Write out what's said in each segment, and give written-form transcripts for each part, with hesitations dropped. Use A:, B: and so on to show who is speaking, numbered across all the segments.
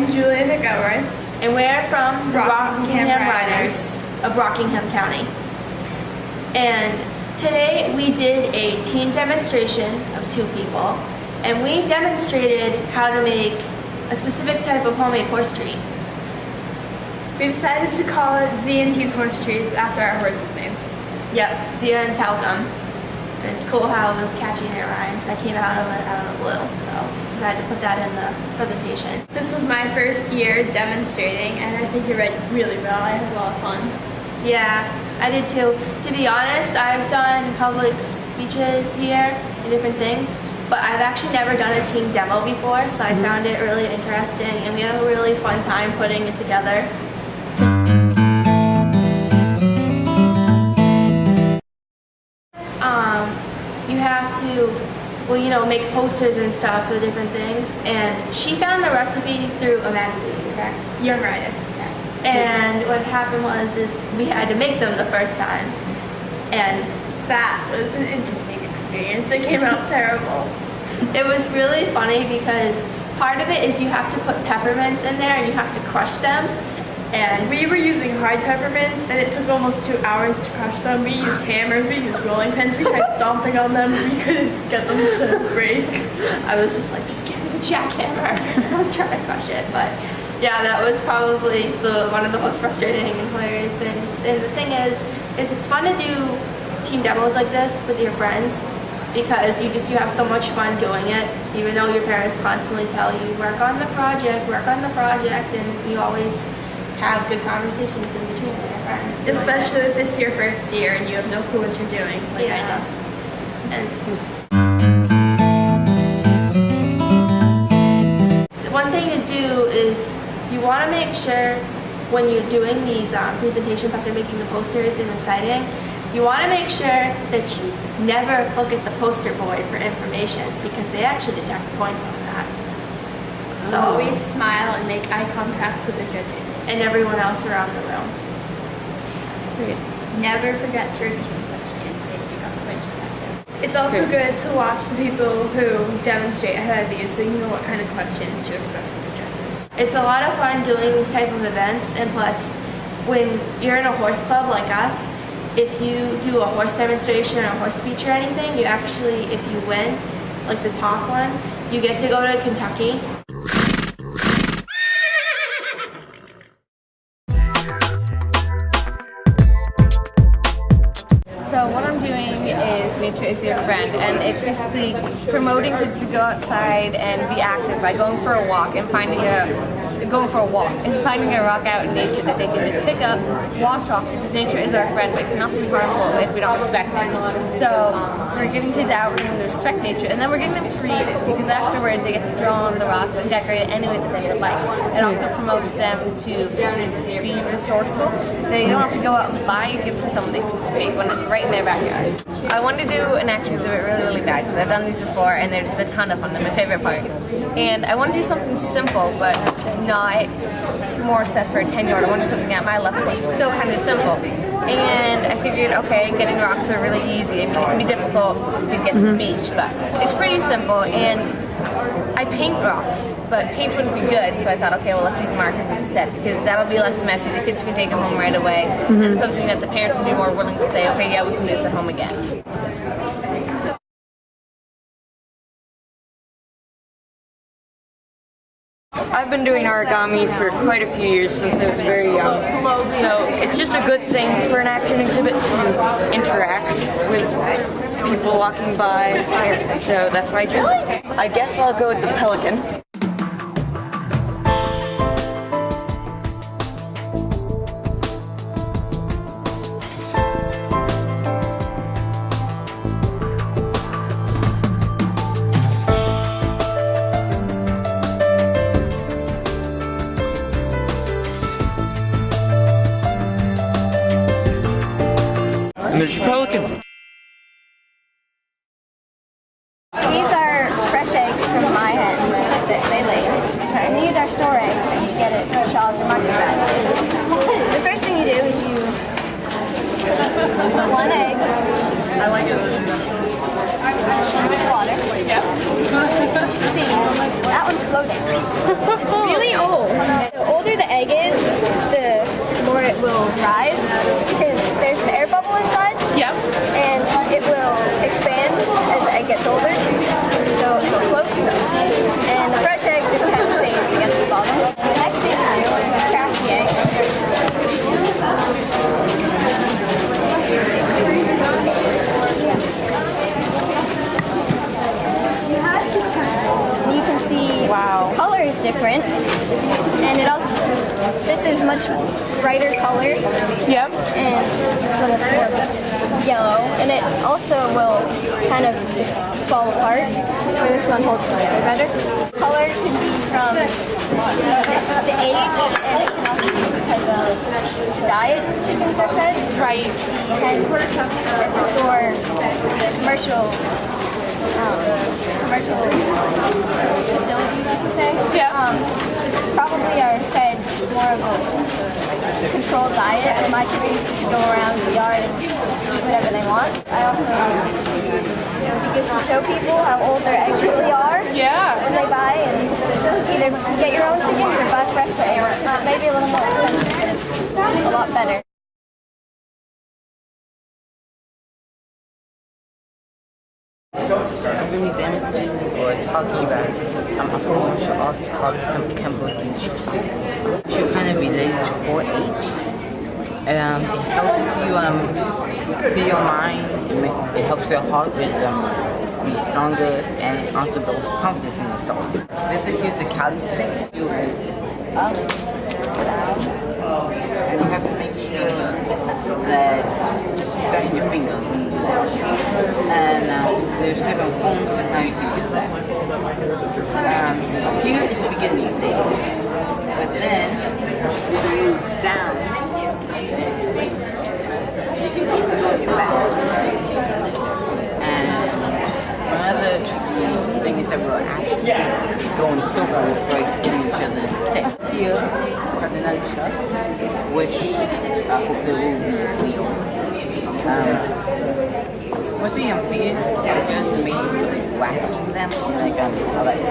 A: I'm Julia McElroy.
B: And we're from the
A: Rockingham
B: Riders of Rockingham County. And today we did a team demonstration of 2 people, and we demonstrated how to make a specific type of homemade horse treat.
A: We decided to call it Z&T's Horse Treats after our horses' names.
B: Yep, Zia and Talcum. And it's cool how it was catchy and it rhymed. That came out of the blue, so decided to put that in the presentation.
A: This was my first year demonstrating, and I think it went really well. I had a lot of fun.
B: Yeah, I did too. To be honest, I've done public speeches here and different things, but I've actually never done a team demo before, so I found it really interesting, and we had a really fun time putting it together. You have to, well, you know, make posters and stuff for different things, and she found the recipe through a magazine, correct?
A: Young Rider.
B: And what happened is we had to make them the first time, and
A: that was an interesting experience. They came out terrible.
B: It was really funny because part of it is you have to put peppermints in there and you have to crush them. And
A: we were using hard peppermints, and it took almost 2 hours to crush them. We used hammers, we used rolling pins, we tried stomping on them, we couldn't get them to break.
B: I was just like, just give me a jackhammer. I was trying to crush it, but yeah, that was probably one of the most frustrating and hilarious things. And the thing is it's fun to do team demos like this with your friends because you have so much fun doing it, even though your parents constantly tell you, work on the project, and you always have good conversations in between with your friends.
A: Especially if it's your first year and you have no clue what you're doing, like I do.
B: And one thing to do is you want to make sure when you're doing these presentations after making the posters and reciting, you want to make sure that you never look at the poster board for information because they actually deduct points on that. So
A: always smile and make eye contact with the judges.
B: And everyone else around the room.
A: Never forget to repeat the question. They take off points for that too. It's also good to watch the people who demonstrate ahead of you so you know what kind of questions to expect from the judges.
B: It's a lot of fun doing these type of events, and plus when you're in a horse club like us, if you do a horse demonstration or a horse speech or anything, you actually, if you win, like the top one, you get to go to Kentucky.
C: So what I'm doing is Nature is Your Friend, and it's basically promoting kids to go outside and be active by going for a walk and finding a rock out in nature that they can just pick up, wash off, because nature is our friend, but it can also be harmful if we don't respect it. So we're getting kids out, we're getting them to respect nature, and then we're getting them creative, because afterwards they get to draw on the rocks and decorate it any way that they would like. It also promotes them to be resourceful. They don't have to go out and buy a gift for someone, they can just pay when it's right in their backyard. I wanted to do an action exhibit really bad, because I've done these before, and they're just a ton of fun. They're my favorite part. And I want to do something simple, but not more set for a 10-year-old. I want to do something at my level. It's still kind of simple. And I figured, okay, getting rocks are really easy. I mean, it can be difficult to get to the beach, but it's pretty simple. And I paint rocks, but paint wouldn't be good, so I thought, okay, well, let's use markers instead, because that'll be less messy. The kids can take them home right away, and something that the parents would be more willing to say, okay, yeah, we can do this at home again.
D: I've been doing origami for quite a few years, since I was very young. So it's just a good thing for an action exhibit to interact with people walking by. So that's why I chose it. I guess I'll go with the pelican. And there's your pelican.
E: These are fresh eggs from my hens that they lay. And these are store eggs that you get at Shaw's or Market Basket. So the first thing you do is you put one egg. I like it. There's water. Yeah. You should see, that one's floating. It's really old. different. And it also, this is much brighter color.
C: Yep.
E: And this one's more yellow. And it also will kind of just fall apart, where this one holds together better. Color can be from the age, and it can also be because of the diet chickens are fed.
C: Right.
E: The hens at the store, commercial facilities, you could say.
C: Yeah.
E: Probably are fed more of a controlled diet, and my chickens just go around the yard and eat whatever they want. I also, it would be good to show people how old their eggs really are.
C: Yeah.
E: When they buy, and either get your own chickens or buy fresh eggs. It may be a little more expensive, but it's a lot better.
F: I'm going to be demonstrating or talking about a form of martial arts called Kempo Jiu-Jitsu, which are kind of related to 4-H. It helps you clear your mind, it helps your heart rate be stronger, and it also builds confidence in yourself. This is use the cali stick. You raise it up, down, and you have to make sure that you got in your finger. And there's different forms and how you can do that. Here is the beginning stage, but then you move down. You can even on your back. And another tricky thing is that we'll actually go in circles by hitting each other's stick. Here are the nunchucks, which I hope they will be clear. Most of the employees are just made for like whacking them, like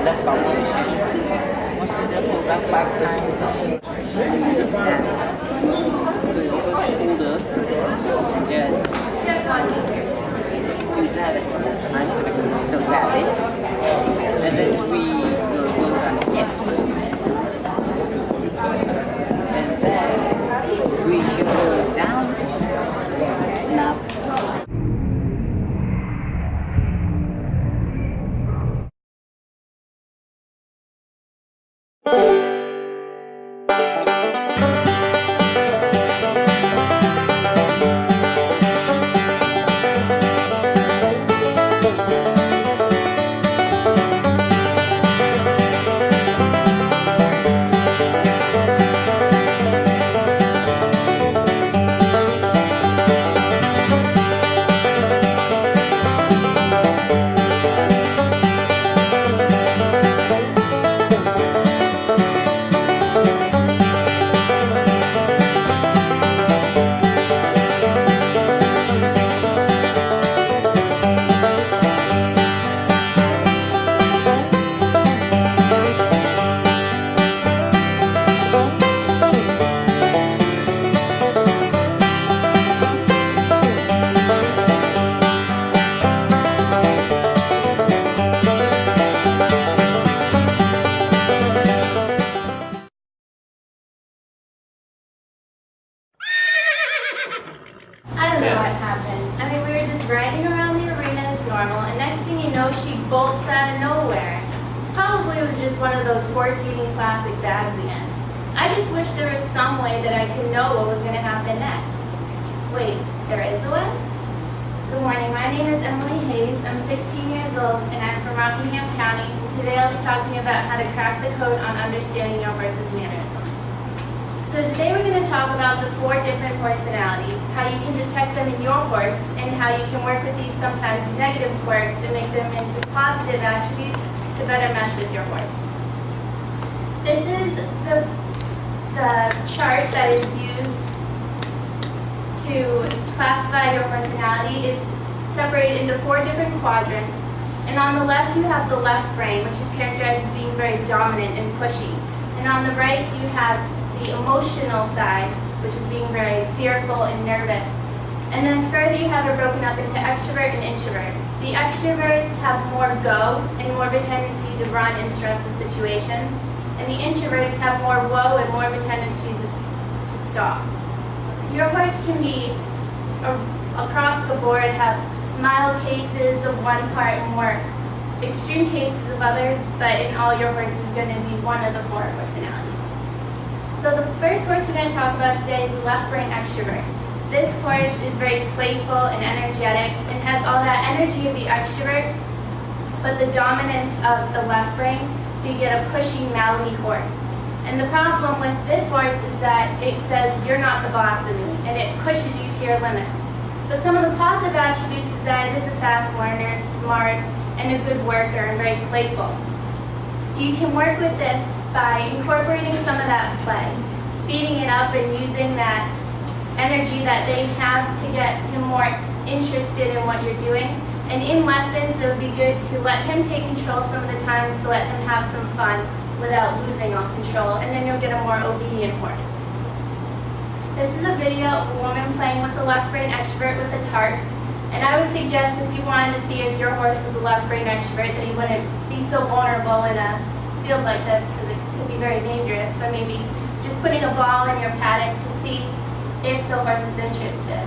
F: left competition. Most of them go back 5 times. The stats. Put it over the shoulder and just do that a couple times so we can still grab it. And then we will go around the hips. And then we go down and up.
G: I don't know what happened. I mean, we were just riding around the arena as normal, and next thing you know, she bolts out of nowhere. Probably it was just one of those horse-eating classic bags again. I just wish there was some way that I could know what was going to happen next. Wait, there is a way? Good morning, my name is Emily Hayes. I'm 16 years old, and I'm from Rockingham County, and today I'll be talking about how to crack the code on understanding your horse's mannerisms. So today we're going to talk about the 4 different personalities, how you can detect them in your horse, and how you can work with these sometimes negative quirks and make them into positive attributes to better mesh with your horse. This is the chart that is used to classify your personality. It's separated into 4 different quadrants. And on the left you have the left brain, which is characterized as being very dominant and pushy. And on the right you have the emotional side, which is being very fearful and nervous. And then further you have it broken up into extrovert and introvert. The extroverts have more go and more of a tendency to run in stressful situations. And the introverts have more woe and more of a tendency to stop. Your horse can be, across the board, have mild cases of one part and more extreme cases of others, but in all, your horse is going to be one of the 4 personalities. So the first horse we're going to talk about today is the left brain extrovert. This horse is very playful and energetic and has all that energy of the extrovert, but the dominance of the left brain, so you get a pushy, mouthy horse. And the problem with this horse is that it says, you're not the boss of me, and it pushes you to your limits. But some of the positive attributes is that it is a fast learner, smart, and a good worker, and very playful. So you can work with this by incorporating some of that play, speeding it up and using that energy that they have to get him more interested in what you're doing. And in lessons, it would be good to let him take control some of the times, to let him have some fun without losing all control, and then you'll get a more obedient horse. This is a video of a woman playing with a left brain extrovert with a tart, and I would suggest if you wanted to see if your horse was a left brain extrovert that he wouldn't be so vulnerable in a field like this, because it could be very dangerous, but maybe just putting a ball in your paddock to see if the horse is interested.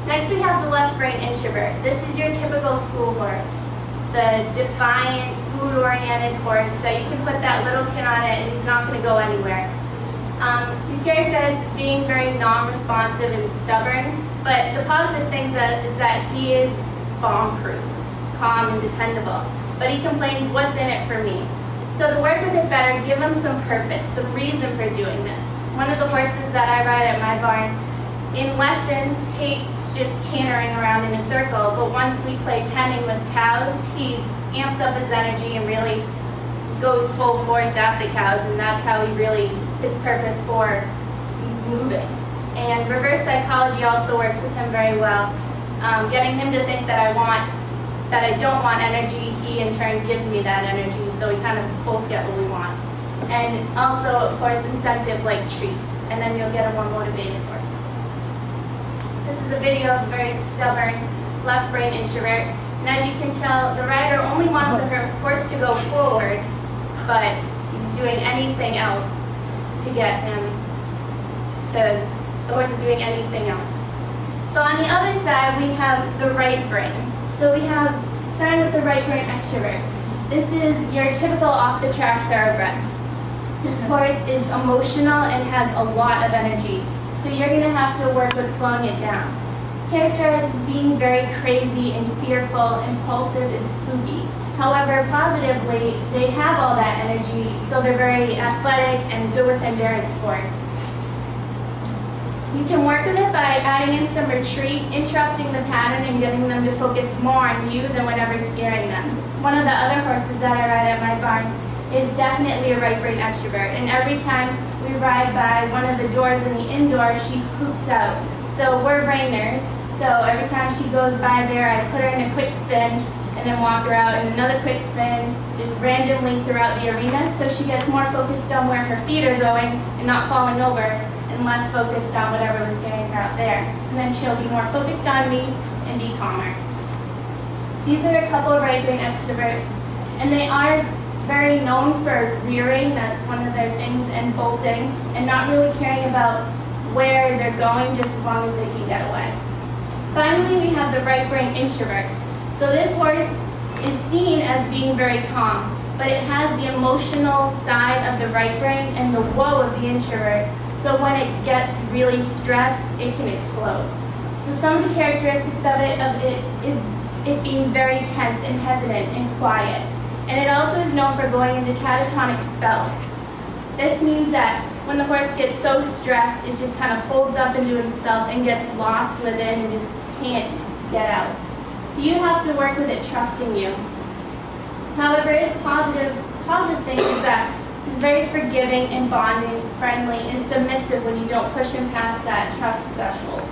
G: Next we have the left brain introvert. This is your typical school horse, the defiant, food-oriented horse that you can put that little pin on it and he's not going to go anywhere. He's characterized as being very non-responsive and stubborn, but the positive thing is that he is bomb-proof, calm and dependable, but he complains, what's in it for me? So to work with it better, give him some purpose, some reason for doing this. One of the horses that I ride at my barn, in lessons, hates just cantering around in a circle, but once we play penning with cows, he amps up his energy and really goes full force at the cows, and that's how he really, his purpose for moving. And reverse psychology also works with him very well. Getting him to think that I don't want energy, he in turn gives me that energy, so we kind of both get what we want. And also, of course, incentive like treats, and then you'll get a more motivated horse. This is a video of a very stubborn left brain introvert, and as you can tell, the rider only wants her horse to go forward, but he's doing anything else to get him to, the horse is doing anything else. So on the other side, we have the right brain. So we have, starting with the right brain extrovert. This is your typical off-the-track thoroughbred. This horse is emotional and has a lot of energy, so you're going to have to work with slowing it down. It's characterized as being very crazy and fearful, impulsive, and spooky. However, positively, they have all that energy, so they're very athletic and good with endurance sports. You can work with it by adding in some retreat, interrupting the pattern, and getting them to focus more on you than whatever's scaring them. One of the other horses that I ride at my barn is definitely a right brain extrovert, and every time we ride by one of the doors in the indoor, she swoops out. So we're reiners, so every time she goes by there, I put her in a quick spin and then walk her out in another quick spin, just randomly throughout the arena, so she gets more focused on where her feet are going and not falling over, and less focused on whatever was scaring her out there. And then she'll be more focused on me and be calmer. These are a couple of right brain extroverts, and they are very known for rearing, that's one of their things, and bolting, and not really caring about where they're going, just as long as they can get away. Finally, we have the right brain introvert. So this horse is seen as being very calm, but it has the emotional side of the right brain and the woe of the introvert, so when it gets really stressed, it can explode. So some of the characteristics of it is it being very tense and hesitant and quiet. And it also is known for going into catatonic spells. This means that when the horse gets so stressed, it just kind of folds up into himself and gets lost within and just can't get out. So you have to work with it trusting you. However, its positive thing is that it's very forgiving and bonding, friendly, and submissive when you don't push him past that trust threshold.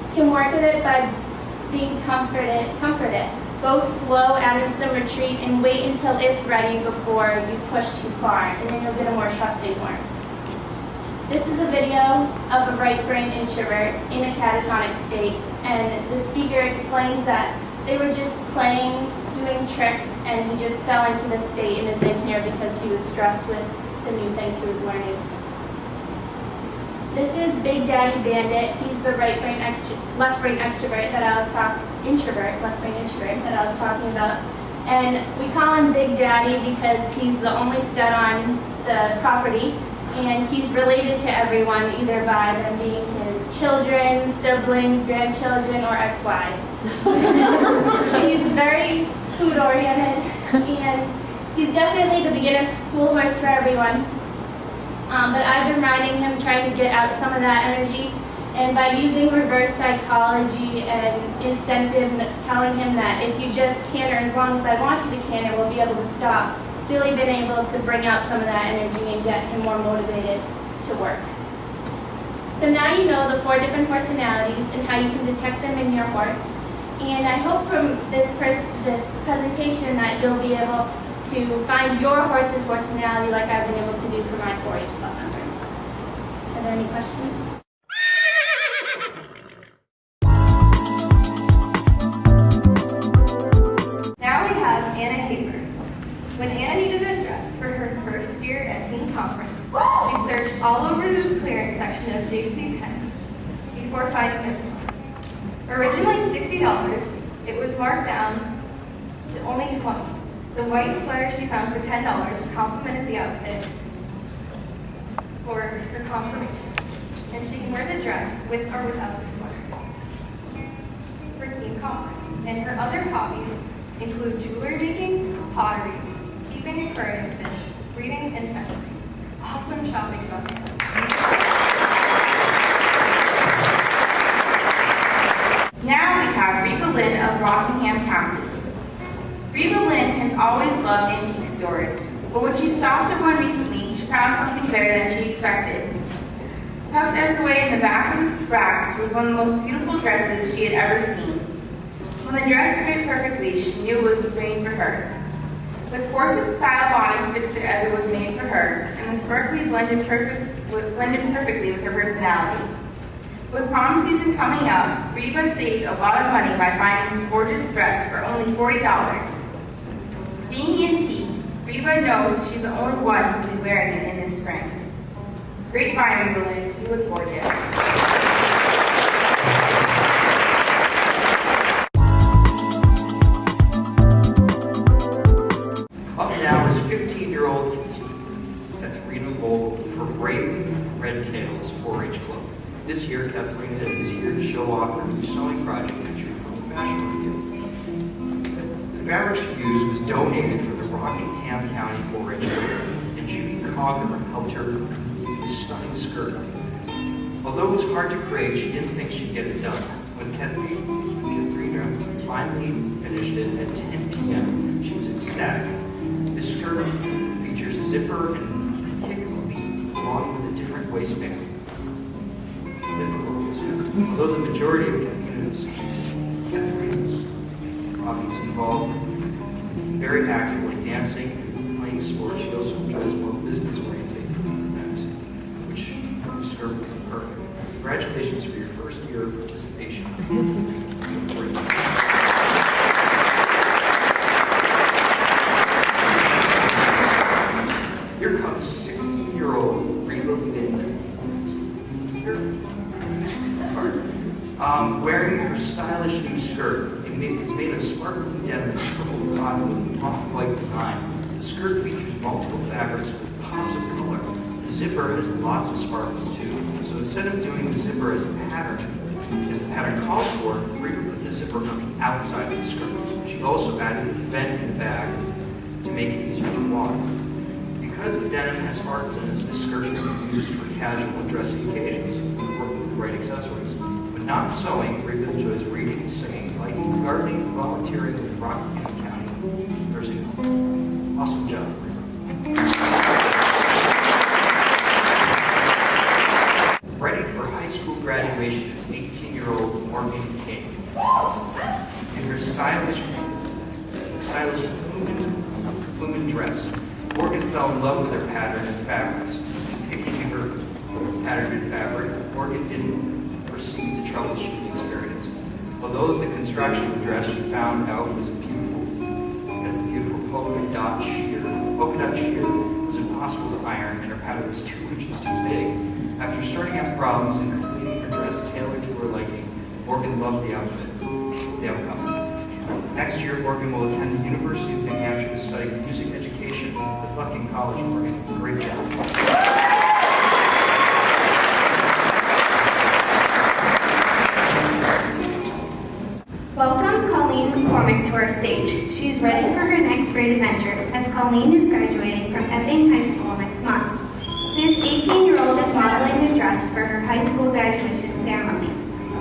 G: You can work with it by being comforted. Go slow, add in some retreat, and wait until it's ready before you push too far, and then you'll get a more trusting horse. This is a video of a right brain introvert in a catatonic state, and the speaker explains that they were just playing, doing tricks, and he just fell into this state and is in here because he was stressed with the new things he was learning. This is Big Daddy Bandit. He's the left brain extrovert that I was left brain introvert that I was talking about. And we call him Big Daddy because he's the only stud on the property, and he's related to everyone either by them being his children, siblings, grandchildren, or ex-wives. He's very food-oriented, and he's definitely the beginner school horse for everyone. But I've been riding him, trying to get out some of that energy, and by using reverse psychology and incentive, telling him that if you just canter as long as I want you to canter, we'll be able to stop. It's really been able to bring out some of that energy and get him more motivated to work. So now you know the 4 different personalities and how you can detect them in your horse. And I hope from this presentation that you'll be able to find your horse's personality like I've been able to do for my 4-H club members. Are there any questions?
H: Now we have Anna Haber. When Anna needed a dress for her first year at Teen Conference, she searched all over the clearance section of JCPenney before finding this one. Originally $60, it was marked down to only $20. The white sweater she found for $10 complemented the outfit for her confirmation, and she can wear the dress with or without the sweater for Teen Conference. And her other hobbies include jewelry making, pottery, keeping aquarium fish, reading, and fencing. Awesome shopping bucket.
I: Now we have Reba Lynn of Rockingham County. Reba Lynn has always loved antique stores, but when she stopped at one recently, she found something better than she expected. Tucked as away in the back of the racks was one of the most beautiful dresses she had ever seen. When the dress fit perfectly, she knew it was made for her. The corset-style bodice fits it as it was made for her, and the sparkly blended perfectly with her personality. With prom season coming up, Reba saved a lot of money by finding this gorgeous dress for only $40. Being antique, Reba knows she's the only one who will be wearing it in this spring. Great find, Reba Lynn. You look gorgeous.
J: Up now is 15-year-old Katharina Vogel for Brayton Red Tails 4-H Club. This year, Katharina is here to show off her new sewing project entry from the Fashion Review. The fabric she used was donated for the Rockingham County 4-H Club, and Judy Cogger helped her create this stunning skirt. Although it was hard to create, she didn't think she'd get it done. When Katharina finally finished it at 10 p.m., she was ecstatic. This skirt features a zipper and kick lead along with a different waistband. Although the majority of Katharina's hobbies involve very actively dancing and playing sports, she also enjoys more business-oriented events, which her skirt would be perfect. Congratulations for your first year of participation. Here comes 16-year-old Reba Lynn. Wearing her stylish new skirt. It is made of sparkling denim and purple cotton with a off-white design. The skirt features multiple fabrics with pops of color. The zipper has lots of sparkles too. So instead of doing the zipper as the pattern called for, Reba put the zipper on the outside of the skirt. She also added a vent in the bag to make it easier to walk. Because the denim has sparkles in it, the skirt can be used for casual and dressy occasions and work with the right accessories. When not sewing, Reba enjoys reading, singing, liking, gardening, volunteering with Rockingham County nursing home. Awesome job, Reba. Ready for high school graduation is 18-year-old Morgan King. In her stylish woman dress, Morgan fell in love with her pattern and fabrics. Picking her pattern and fabric, Morgan didn't foresee the trouble she would experience. Although the construction of the dress she found out was a beautiful polka dot sheer was impossible to iron, and her pattern was 2 inches too big. After sorting out problems and completing her dress tailored to her liking, Morgan loved the outcome. Next year, Morgan will attend the University of New Hampshire to study music education. Good luck in college, Morgan. Great job.
H: Welcome Colleen McCormick to our stage. She is ready for her next great adventure as Colleen is graduating from Epping High School next month. This 18-year-old is modeling the dress for her high school graduation ceremony.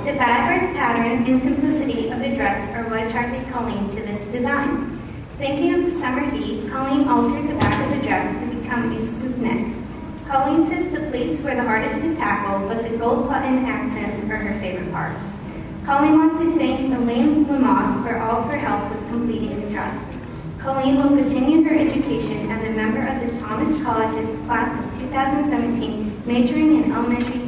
H: The fabric pattern and simplicity of the dress are what attracted Colleen to this design. Thinking of the summer heat, Colleen altered the back of the dress to become a scoop neck. Colleen says the pleats were the hardest to tackle, but the gold button accents are her favorite part. Colleen wants to thank Elaine Lamoth for all of her help with completing the dress. Colleen will continue her education as a member of the Thomas College's class of 2017, majoring in elementary